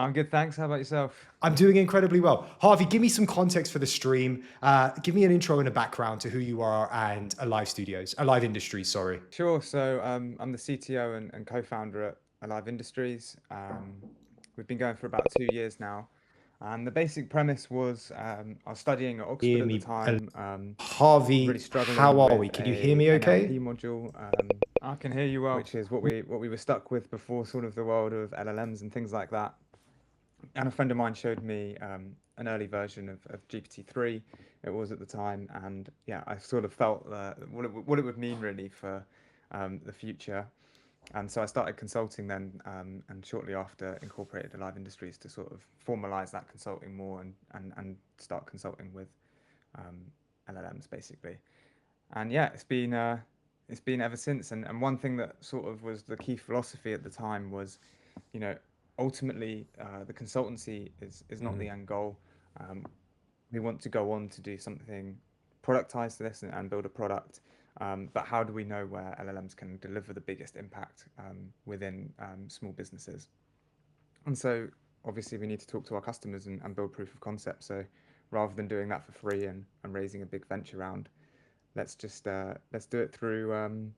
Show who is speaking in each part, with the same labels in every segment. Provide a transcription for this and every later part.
Speaker 1: I'm good, thanks. How about yourself?
Speaker 2: I'm doing incredibly well. Harvey, give me some context for the stream. Give me an intro and a background to who you are and Alive Industries, sorry.
Speaker 1: Sure. So I'm the CTO and co-founder at Alive Industries. We've been going for about 2 years now. And the basic premise was I was studying at Oxford
Speaker 2: Hear
Speaker 1: at the
Speaker 2: me.
Speaker 1: time, really
Speaker 2: Harvey, how
Speaker 1: struggling
Speaker 2: are we?
Speaker 1: with
Speaker 2: Can you hear
Speaker 1: a
Speaker 2: me okay?
Speaker 1: NLP module. I can hear you well. Which is what we were stuck with before sort of the world of LLMs and things like that. And a friend of mine showed me an early version of GPT-3, it was at the time, and yeah, I sort of felt what it would mean really for the future. And so I started consulting then, and shortly after incorporated Alive Industries to sort of formalize that consulting more and start consulting with um, LLMs basically. And yeah, it's been ever since. And one thing that sort of was the key philosophy at the time was, you know, ultimately the consultancy is not the
Speaker 2: Mhm.
Speaker 1: end goal. Um, we want to go on to do something, productize this and build a product. But how do we know where LLMs can deliver the biggest impact within small businesses? And so obviously we need to talk to our customers and build proof of concept. So rather than doing that for free and raising a big venture round, let's do it through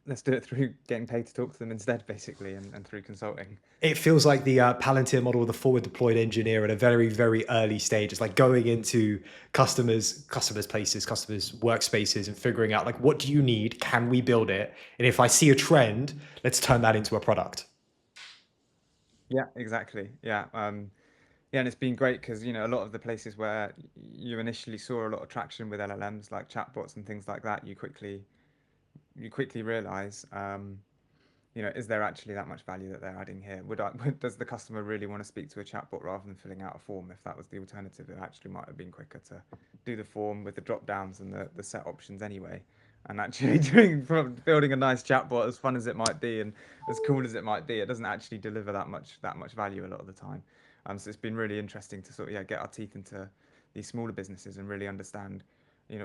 Speaker 1: let's do it through getting paid to talk to them instead, basically, and through consulting.
Speaker 2: It feels like the Palantir model of the forward deployed engineer at a very, very early stage. It's like going into customers' places, customers' workspaces and figuring out like, what do you need? Can we build it? And if I see a trend, let's turn that into a product.
Speaker 1: Yeah, exactly. Yeah. Yeah, and it's been great because a lot of the places where you initially saw a lot of traction with LLMs, like chatbots and things like that, you quickly realize, is there actually that much value that they're adding here? Does the customer really want to speak to a chatbot rather than filling out a form? If that was the alternative, it actually might have been quicker to do the form with the drop downs and the set options anyway. And actually, building a nice chatbot, as fun as it might be and as cool as it might be, it doesn't actually deliver that much value a lot of the time. So it's been really interesting to sort of get our teeth into these smaller businesses and really understand,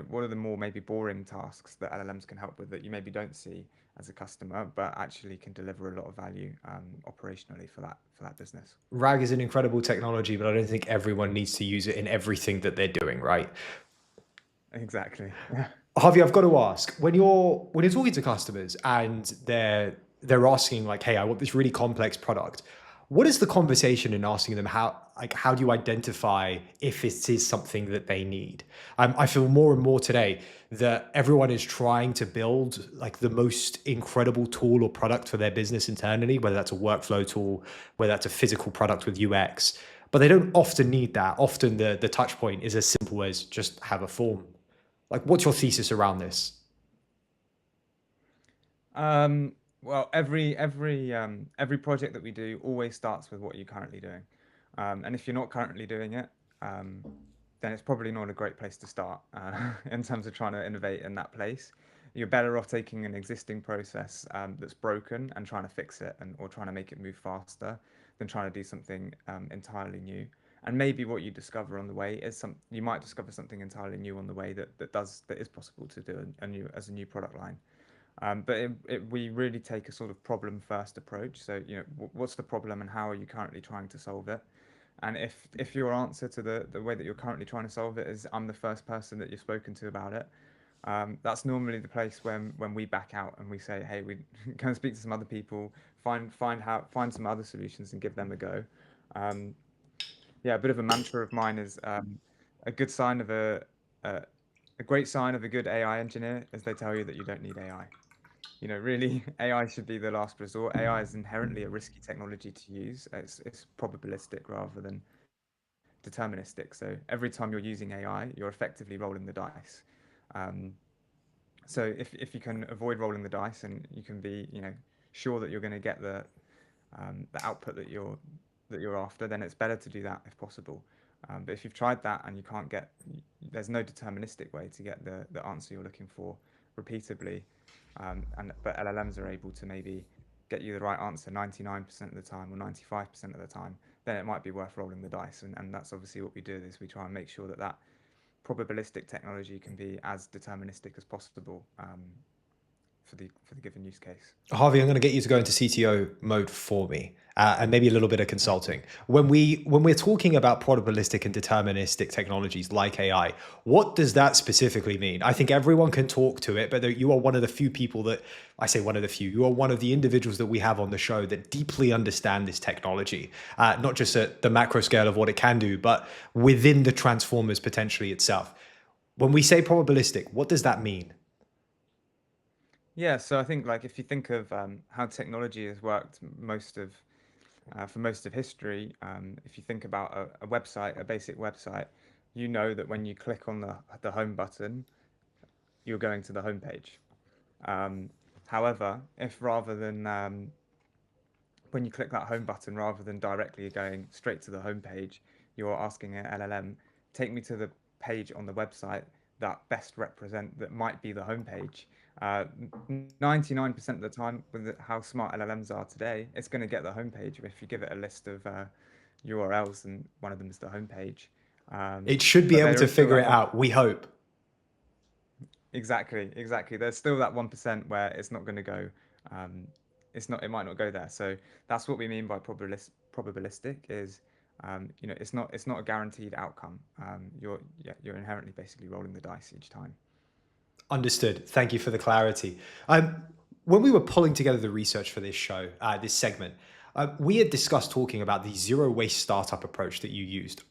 Speaker 1: what are the more maybe boring tasks that LLMs can help with that you maybe don't see as a customer, but actually can deliver a lot of value operationally for that business.
Speaker 2: RAG is an incredible technology, but I don't think everyone needs to use it in everything that they're doing, right?
Speaker 1: Exactly. Yeah.
Speaker 2: Harvey, I've got to ask, when you're talking to customers and they're asking like, hey, I want this really complex product, what is the conversation in asking them how do you identify if it is something that they need? I feel more and more today that everyone is trying to build like the most incredible tool or product for their business internally, whether that's a workflow tool, whether that's a physical product with UX, but they don't often need that. Often the touch point is as simple as just have a form. Like, what's your thesis around this?
Speaker 1: Well, every project that we do always starts with what you're currently doing, and if you're not currently doing it, um, then it's probably not a great place to start in terms of trying to innovate in that place. You're better off taking an existing process that's broken and trying to fix it or trying to make it move faster than trying to do something entirely new. And maybe what you discover on the way is you might discover something entirely new on the way that is possible to do as a new product line. But we really take a sort of problem first approach. So, what's the problem and how are you currently trying to solve it? And if your answer to the way that you're currently trying to solve it is I'm the first person that you've spoken to about it, that's normally the place when we back out and we say, hey, we go and speak to some other people, find some other solutions and give them a go. Um, yeah, a bit of a mantra of mine is a good sign of a a great sign of a good AI engineer is they tell you that you don't need AI. Really, AI should be the last resort. AI is inherently a risky technology to use. It's probabilistic rather than deterministic. So every time you're using AI, you're effectively rolling the dice. Um, so if you can avoid rolling the dice and you can be, sure that you're going to get the output that you're after, then it's better to do that if possible. But if you've tried that and you can't get, there's no deterministic way to get the answer you're looking for repeatably. But LLMs are able to maybe get you the right answer 99% of the time or 95% of the time, then it might be worth rolling the dice. And that's obviously what we do is we try and make sure that probabilistic technology can be as deterministic as possible. for the given use case.
Speaker 2: Harvey, I'm going to get you to go into CTO mode for me, and maybe a little bit of consulting. When we're talking about probabilistic and deterministic technologies like AI, what does that specifically mean? I think everyone can talk to it, but you are one of the few people that I say one of the few. You are one of the individuals that we have on the show that deeply understand this technology, not just at the macro scale of what it can do, but within the transformers potentially itself. When we say probabilistic, what does that mean?
Speaker 1: Yeah, so I think like if you think of how technology has worked for most of history, if you think about a website, a basic website, you know that when you click on the home button, you're going to the home page. Um, However, if rather than when you click that home button, rather than directly going straight to the home page, you're asking an LLM, take me to the page on the website that might be the home page. 99% of the time, with how smart LLMs are today, it's going to get the home page if you give it a list of URLs, and one of them is the home page.
Speaker 2: It should be
Speaker 1: But
Speaker 2: able
Speaker 1: there
Speaker 2: to
Speaker 1: is still
Speaker 2: figure
Speaker 1: that
Speaker 2: it
Speaker 1: one.
Speaker 2: out, we hope.
Speaker 1: Exactly, exactly. There's still that 1% where it's not going to go. Um, it might not go there. So that's what we mean by probabilistic is, it's not a guaranteed outcome. Yeah, you're inherently basically rolling the dice each time.
Speaker 2: Understood. Thank you for the clarity. When we were pulling together the research for this show, this segment, we had discussed talking about the zero waste startup approach that you used.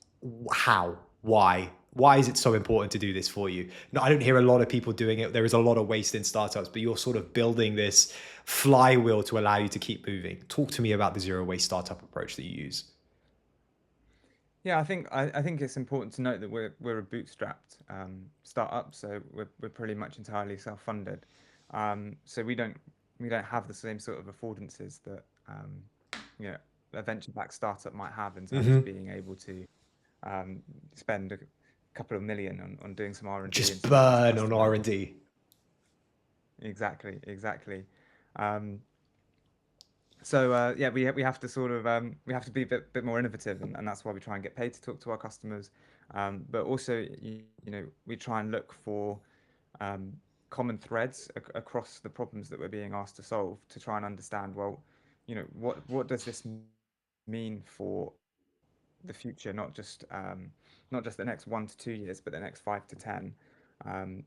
Speaker 2: How? Why? Why is it so important to do this for you? No, I don't hear a lot of people doing it. There is a lot of waste in startups, but you're sort of building this flywheel to allow you to keep moving. Talk to me about the zero waste startup approach that you use.
Speaker 1: Yeah, I think it's important to note that we're a bootstrapped startup, so we're pretty much entirely self-funded. So we don't have the same sort of affordances that you know a venture-backed startup might have in terms of
Speaker 2: Hmm.
Speaker 1: being able to spend a couple of million on doing some R&D and
Speaker 2: Just
Speaker 1: submitting to
Speaker 2: burn on
Speaker 1: customers.
Speaker 2: R&D.
Speaker 1: Exactly, exactly. Um, so yeah, we have to we have to be a bit more innovative, and that's why we try and get paid to talk to our customers. But also, we try and look for um, common threads across the problems that we're being asked to solve to try and understand, well, what does this mean for the future, not just the next 1 to 2 years, but the next 5 to 10. Um,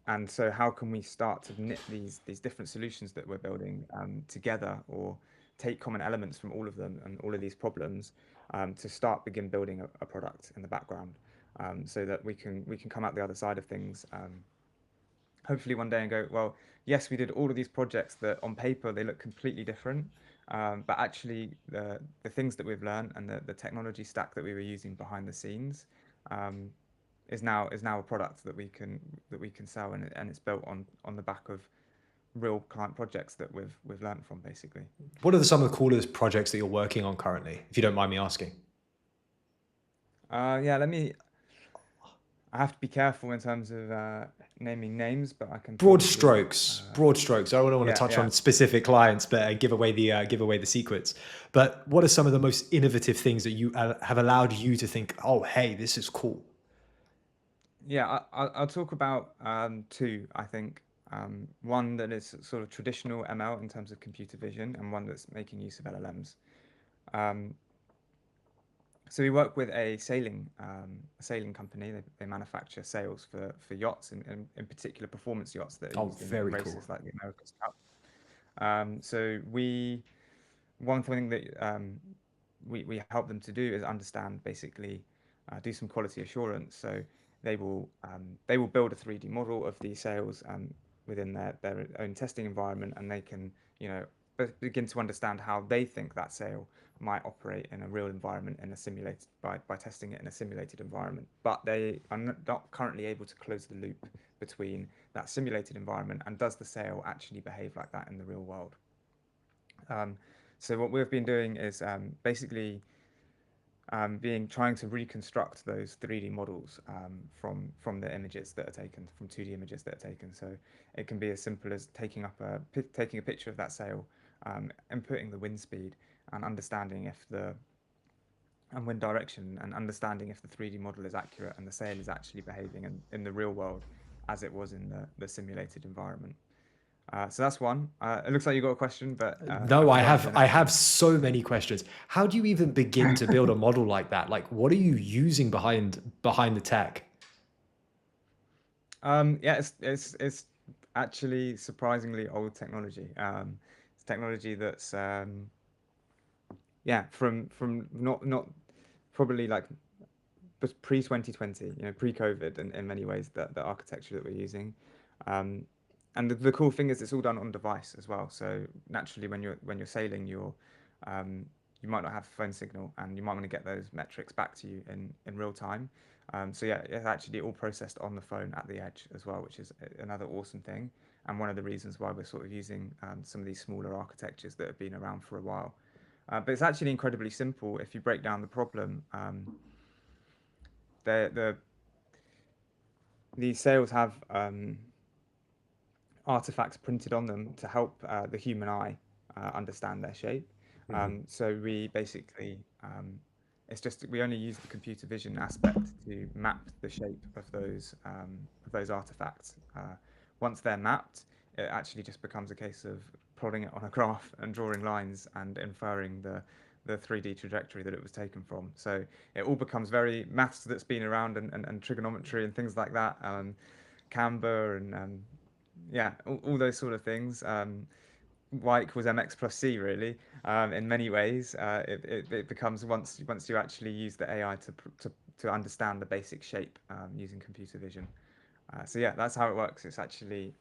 Speaker 1: and so, how can we start to knit these different solutions that we're building together, or take common elements from all of them and all of these problems to begin building a product in the background, so that we can come out the other side of things, hopefully one day, and go, well, yes, we did all of these projects that on paper they look completely different, but actually the things that we've learned and the technology stack that we were using behind the scenes um, is now a product that we can sell, and it's built on the back of real client projects that we've learned from, basically.
Speaker 2: What are some of the coolest projects that you're working on currently, if you don't mind me asking?
Speaker 1: Yeah, I have to be careful in terms of naming names, but I can
Speaker 2: Broad
Speaker 1: probably
Speaker 2: strokes, broad strokes. I don't want to
Speaker 1: yeah,
Speaker 2: touch
Speaker 1: yeah.
Speaker 2: on specific clients, but give away the secrets. But what are some of the most innovative things that you have allowed you to think, oh, hey, this is cool?
Speaker 1: Yeah, I'll talk about two, I think. One that is sort of traditional ML in terms of computer vision, and one that's making use of LLMs. Um, so we work with a sailing company. They manufacture sails for yachts, and in particular performance yachts that are
Speaker 2: Oh,
Speaker 1: used in
Speaker 2: very cool.
Speaker 1: races like the America's Cup. So one thing that we help them to do is understand, basically, do some quality assurance. So they will build a 3D model of these sails within their own testing environment, and they can, begin to understand how they think that sail might operate in a real environment, in a simulated by testing it in a simulated environment. But they are not currently able to close the loop between that simulated environment and does the sail actually behave like that in the real world. Um, so what we've been doing is basically being trying to reconstruct those 3D models from the images that are taken, from 2D images that are taken. So it can be as simple as taking a picture of that sail, inputting the wind speed, and understanding if the and wind direction, and understanding if the 3D model is accurate and the sail is actually behaving in the real world as it was in the simulated environment. So that's one. It looks like you got a question, but I
Speaker 2: No,
Speaker 1: can go on to the
Speaker 2: I
Speaker 1: next
Speaker 2: have
Speaker 1: one.
Speaker 2: so many questions. How do you even begin to build a model like that? Like, what are you using behind the tech?
Speaker 1: Yeah, it's actually surprisingly old technology. It's technology that's yeah, from not probably like pre 2020, pre COVID, in many ways, the architecture that we're using. Um, and the cool thing is it's all done on device as well. So naturally, when you're sailing, um, you might not have phone signal, and you might want to get those metrics back to you in real time. So yeah, it's actually all processed on the phone at the edge as well, which is another awesome thing, and one of the reasons why we're sort of using some of these smaller architectures that have been around for a while. But it's actually incredibly simple if you break down the problem. The these sails have artifacts printed on them to help the human eye understand their shape. So we basically, it's just we only use the computer vision aspect to map the shape of those artifacts. Once they're mapped, it actually just becomes a case of plotting it on a graph and drawing lines and inferring the 3D trajectory that it was taken from. So it all becomes very maths that's been around, and trigonometry and things like that, camber, and yeah, all those sort of things. Y equals mx plus c, really. In many ways, it becomes, once you actually use the AI to understand the basic shape using computer vision. So yeah, that's how it works. It's actually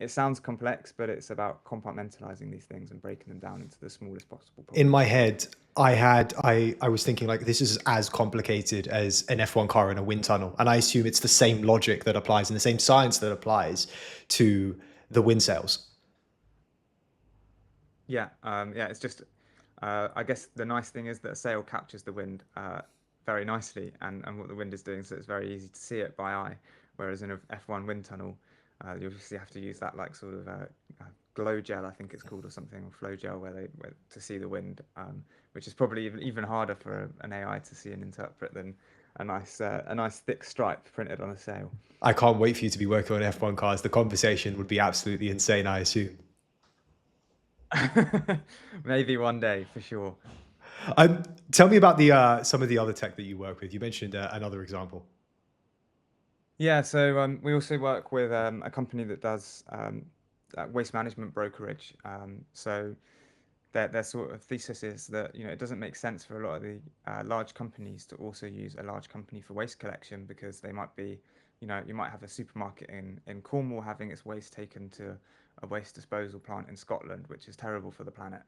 Speaker 1: it sounds complex, but it's about compartmentalizing these things and breaking them down into the smallest possible
Speaker 2: In
Speaker 1: problems.
Speaker 2: my head, I was thinking like this is as complicated as an F1 car in a wind tunnel, and I assume it's the same logic that applies and the same science that applies to the wind sails.
Speaker 1: Yeah, yeah. It's just, I guess the nice thing is that a sail captures the wind very nicely, and what the wind is doing, so it's very easy to see it by eye. Whereas in a F1 wind tunnel, you obviously have to use that like sort of glow gel, I think it's called, or something, or flow gel, where to see the wind, which is probably even harder for an AI to see and interpret than a nice thick stripe printed on a sail.
Speaker 2: I can't wait for you to be working on F1 cars. The conversation would be absolutely insane, I assume.
Speaker 1: Maybe one day for sure.
Speaker 2: Um, Tell me about the some of the other tech that you work with. You mentioned another example.
Speaker 1: Yeah, so we also work with a company that does waste management brokerage. So their sort of thesis is that it doesn't make sense for a lot of the large companies to also use a large company for waste collection, because they might be, you might have a supermarket in Cornwall having its waste taken to a waste disposal plant in Scotland, which is terrible for the planet,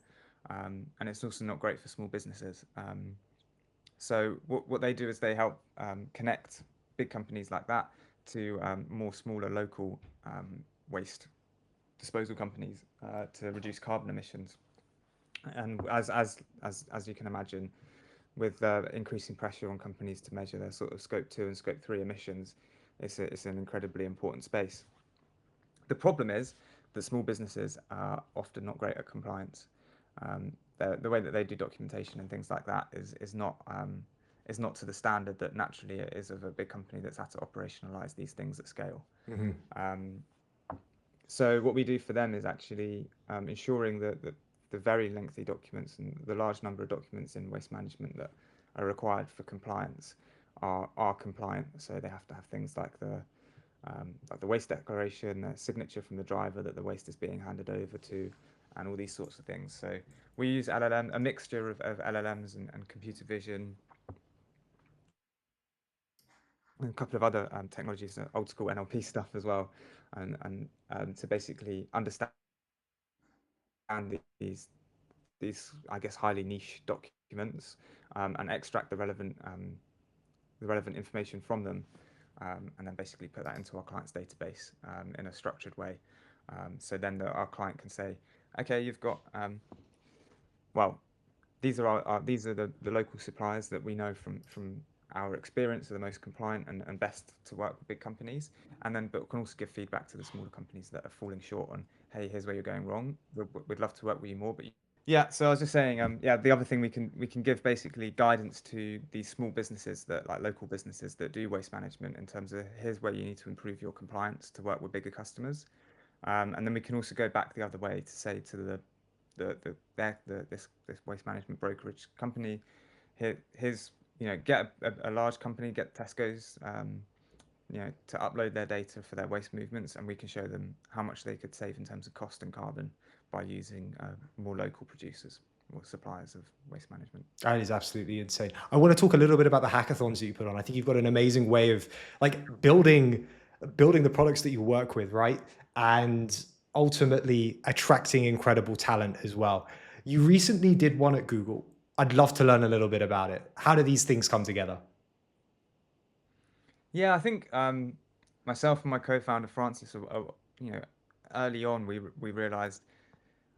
Speaker 1: and it's also not great for small businesses. So what they do is they help connect big companies like that to more smaller local waste disposal companies to reduce carbon emissions. And as you can imagine, with increasing pressure on companies to measure their sort of scope 2 and scope 3 emissions, it's an incredibly important space. The problem is that small businesses are often not great at compliance. The way that they do documentation and things like that is not to the standard that naturally it is of a big company that's had to operationalize these things at scale. Um, so what we do for them is actually ensuring that the very lengthy documents and the large number of documents in waste management that are required for compliance are compliant. So they have to have things like the waste declaration, a signature from the driver that the waste is being handed over to, and all these sorts of things. So we use a mixture of LLMs and computer vision, and a couple of other technologies, old school NLP stuff as well, and to basically understand these I guess highly niche documents, and extract the relevant information from them, and then basically put that into our client's database in a structured way. So then our client can say, okay, you've got well, these are these are the local suppliers that we know from our experience are the most compliant and best to work with big companies, and then but can also give feedback to the smaller companies that are falling short on, hey, here's where you're going wrong. We'd love to work with you more, but yeah. So I was just saying, yeah, the other thing we can give basically guidance to these small businesses, that like local businesses that do waste management, in terms of here's where you need to improve your compliance to work with bigger customers. And then we can also go back the other way to say to this waste management brokerage company, his get a large company, get Tesco's, to upload their data for their waste movements, and we can show them how much they could save in terms of cost and carbon by using more local producers or suppliers of waste management.
Speaker 2: That is absolutely insane. I want to talk a little bit about the hackathons that you put on. I think you've got an amazing way of like building the products that you work with, right? And ultimately attracting incredible talent as well. You recently did one at Google. I'd love to learn a little bit about it. How do these things come together?
Speaker 1: Yeah, I think myself and my co-founder Francis, you know, early on we realized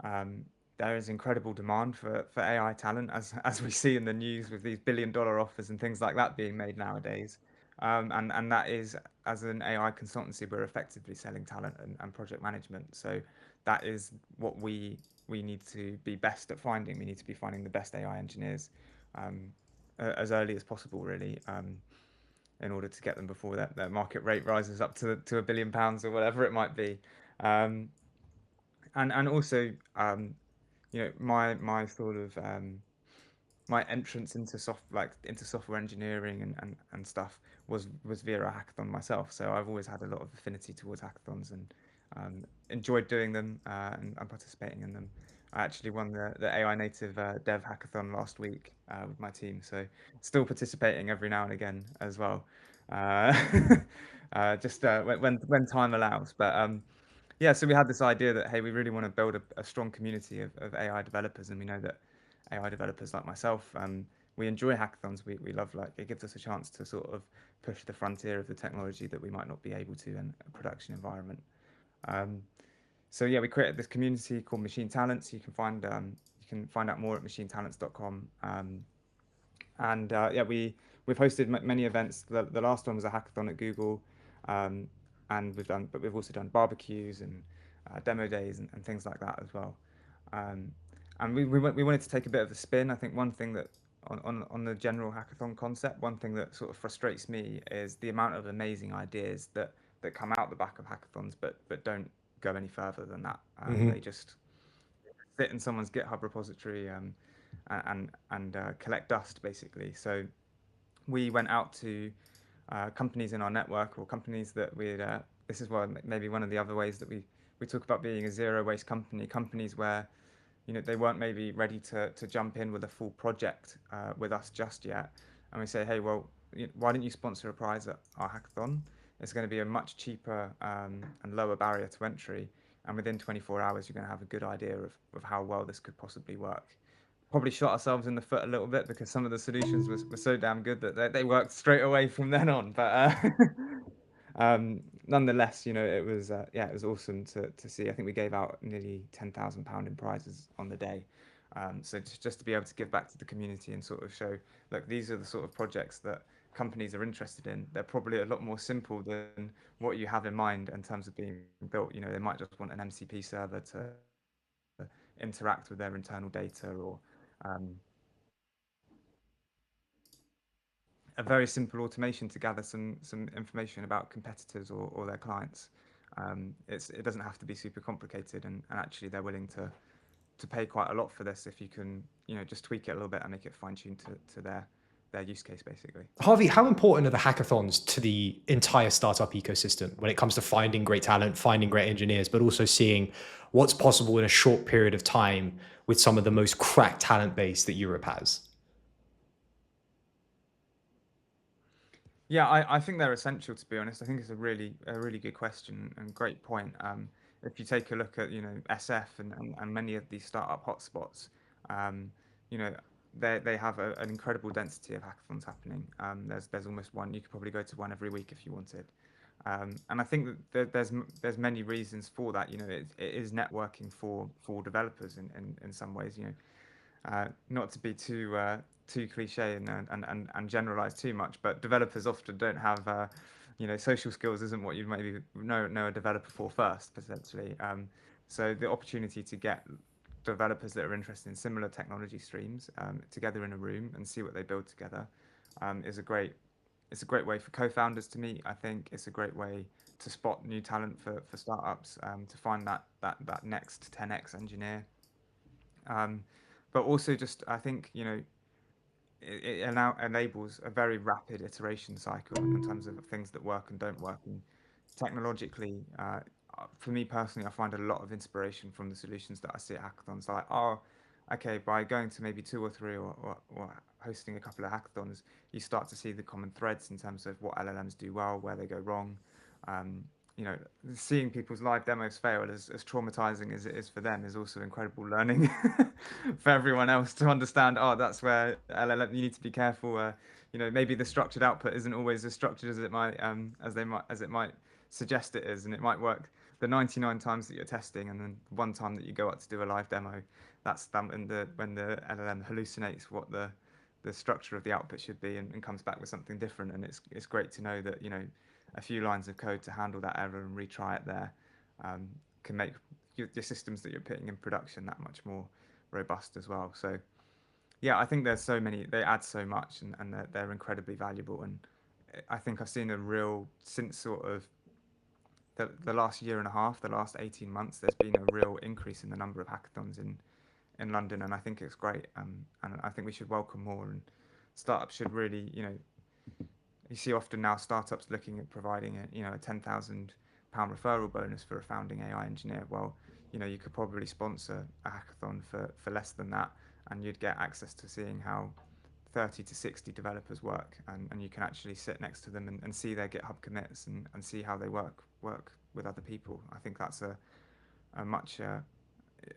Speaker 1: um, there is incredible demand for AI talent, as we see in the news with these billion-dollar offers and things like that being made nowadays. And that is, as an AI consultancy, we're effectively selling talent and project management. So that is what we need to be best at finding. We need to be finding the best AI engineers um, as early as possible, really. In order to get them before their market rate rises up to £1 billion or whatever it might be. Um, and also, my sort of my entrance into into software engineering and stuff was via a hackathon myself. So I've always had a lot of affinity towards hackathons and enjoyed doing them and participating in them. I actually won the AI native dev hackathon last week with my team, so still participating every now and again as well, uh, just when time allows. But yeah, so we had this idea that hey, we really want to build a strong community of AI developers, and we know that AI developers like myself, we enjoy hackathons. We love, like, it gives us a chance to sort of push the frontier of the technology that we might not be able to in a production environment. Um, so yeah, we created this community called Machine Talents. You can find out more at machinetalents.com. And yeah, we've hosted many events. The last one was a hackathon at Google, um, and but we've also done barbecues and demo days and things like that as well. Um, and we wanted to take a bit of a spin. I think one thing that on the general hackathon concept, one thing that sort of frustrates me is the amount of amazing ideas that come out the back of hackathons, but don't go any further than that. They
Speaker 2: Mhm.
Speaker 1: just sit in someone's GitHub repository and collect dust basically. So we went out to companies in our network or companies that we'd. This is why maybe one of the other ways that we talk about being a zero waste company. Companies where they weren't maybe ready to jump in with a full project with us just yet, and we say, hey, well, why don't you sponsor a prize at our hackathon? It's going to be a much cheaper and lower barrier to entry, and within 24 hours, you're going to have a good idea of how well this could possibly work. Probably shot ourselves in the foot a little bit because some of the solutions were so damn good that they worked straight away from then on. But nonetheless, it was yeah, it was awesome to see. I think we gave out nearly £10,000 in prizes on the day. So just to be able to give back to the community and sort of show, look, these are the sort of projects that companies are interested in. They're probably a lot more simple than what you have in mind in terms of being built. They might just want an MCP server to interact with their internal data, or um, a very simple automation to gather some information about competitors or their clients. It doesn't have to be super complicated, and actually they're willing to pay quite a lot for this if you can just tweak it a little bit and make it fine tuned to their use case basically.
Speaker 2: Harvey, how important are the hackathons to the entire startup ecosystem when it comes to finding great talent, finding great engineers, but also seeing what's possible in a short period of time with some of the most cracked talent base that Europe has?
Speaker 1: Yeah, I think they're essential, to be honest. I think it's a really good question and great point. If you take a look at SF and many of these startup hotspots, um, you know they have an incredible density of hackathons happening. There's almost one. You could probably go to one every week if you wanted. And I think that there's many reasons for that. It is networking for developers in some ways. Not to be too cliche and generalize too much, but developers often don't have social skills isn't what you maybe know a developer for first potentially. So the opportunity to get developers that are interested in similar technology streams together in a room and see what they build together is a great it's a great way for co-founders to meet. I think it's a great way to spot new talent for startups, to find that next 10x engineer. Um, but also just I think, it now enables a very rapid iteration cycle in terms of things that work and don't work. And technologically, for me personally, I find a lot of inspiration from the solutions that I see at hackathons. Like, oh, okay, by going to maybe two or three, or hosting a couple of hackathons, you start to see the common threads in terms of what LLMs do well, where they go wrong. Um, you know, seeing people's live demos fail, as traumatizing as it is for them, is also incredible learning for everyone else to understand. Oh, that's where LLM, you need to be careful. Maybe the structured output isn't always as structured as it might, as it might suggest it is, and it might work the 99 times that you're testing, and then one time that you go out to do a live demo, that's when the LLM hallucinates what the structure of the output should be, and comes back with something different. And it's great to know that, a few lines of code to handle that error and retry it there, can make your systems that you're putting in production that much more robust as well. So yeah, I think there's so many, they add so much, and they're incredibly valuable. And I think I've seen a real, since sort of the last year and a half, the last 18 months, there's been a real increase in the number of hackathons in London, and I think it's great. And I think we should welcome more, and startups should really, you see often now startups looking at providing a £10,000 referral bonus for a founding AI engineer. Well, you could probably sponsor a hackathon for less than that, and you'd get access to seeing how 30 to 60 developers work, and you can actually sit next to them and see their GitHub commits, and see how they work with other people. I think that's a much a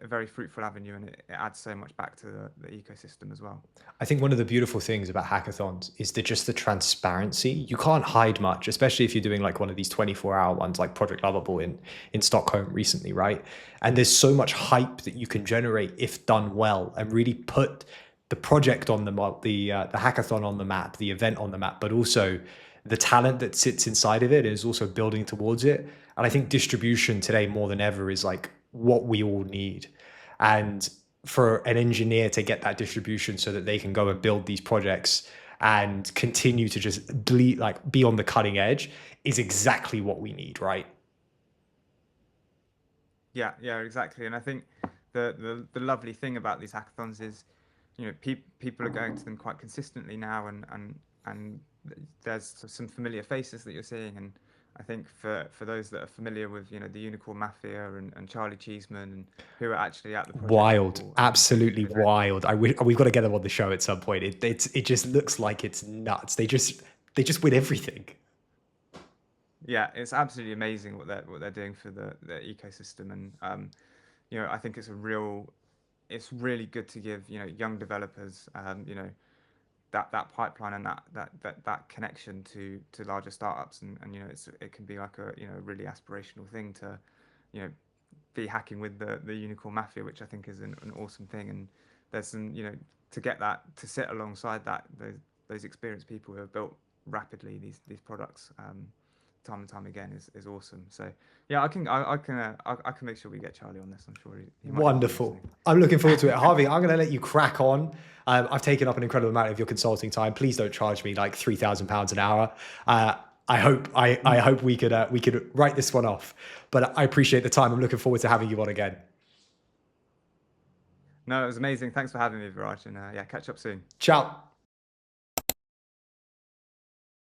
Speaker 1: very fruitful avenue, and it adds so much back to the ecosystem as well.
Speaker 2: I think one of the beautiful things about hackathons is just the transparency. You can't hide much, especially if you're doing like one of these 24-hour ones like Project Lovable in Stockholm recently, right? And there's so much hype that you can generate if done well, and really put the project on the hackathon on the map, the event on the map, but also the talent that sits inside of it is also building towards it. And I think distribution today more than ever is like what we all need. And for an engineer to get that distribution so that they can go and build these projects and continue to just be on the cutting edge is exactly what we need, right?
Speaker 1: Yeah, exactly. And I think the lovely thing about these hackathons is, people are going to them quite consistently now, and there's some familiar faces that you're seeing. And I think for those that are familiar with, the Unicorn Mafia and Charlie Cheeseman, and who are actually at the project
Speaker 2: Wild,
Speaker 1: level,
Speaker 2: absolutely
Speaker 1: event.
Speaker 2: wild. We've got to get them on the show at some point. It just looks like it's nuts. They just win everything.
Speaker 1: Yeah, it's absolutely amazing what they're doing for the ecosystem. And I think it's really good to give, young developers, that pipeline, and that connection to larger startups. And it can be like a, really aspirational thing to, you know be hacking with the Unicorn Mafia, which I think is an awesome thing. And there's some, to get that to sit alongside those experienced people who have built rapidly these products, time and time again, is awesome. So yeah, I can make sure we get Charlie on this. I'm sure he might even be
Speaker 2: Wonderful.
Speaker 1: listening.
Speaker 2: I'm looking forward to it. Harvey, I'm going to let you crack on. I've taken up an incredible amount of your consulting time. Please don't charge me like £3,000 an hour. I hope we could write this one off. But I appreciate the time. I'm looking forward to having you on again.
Speaker 1: No, it was amazing. Thanks for having me, Viraj, and yeah, catch up soon.
Speaker 2: Ciao.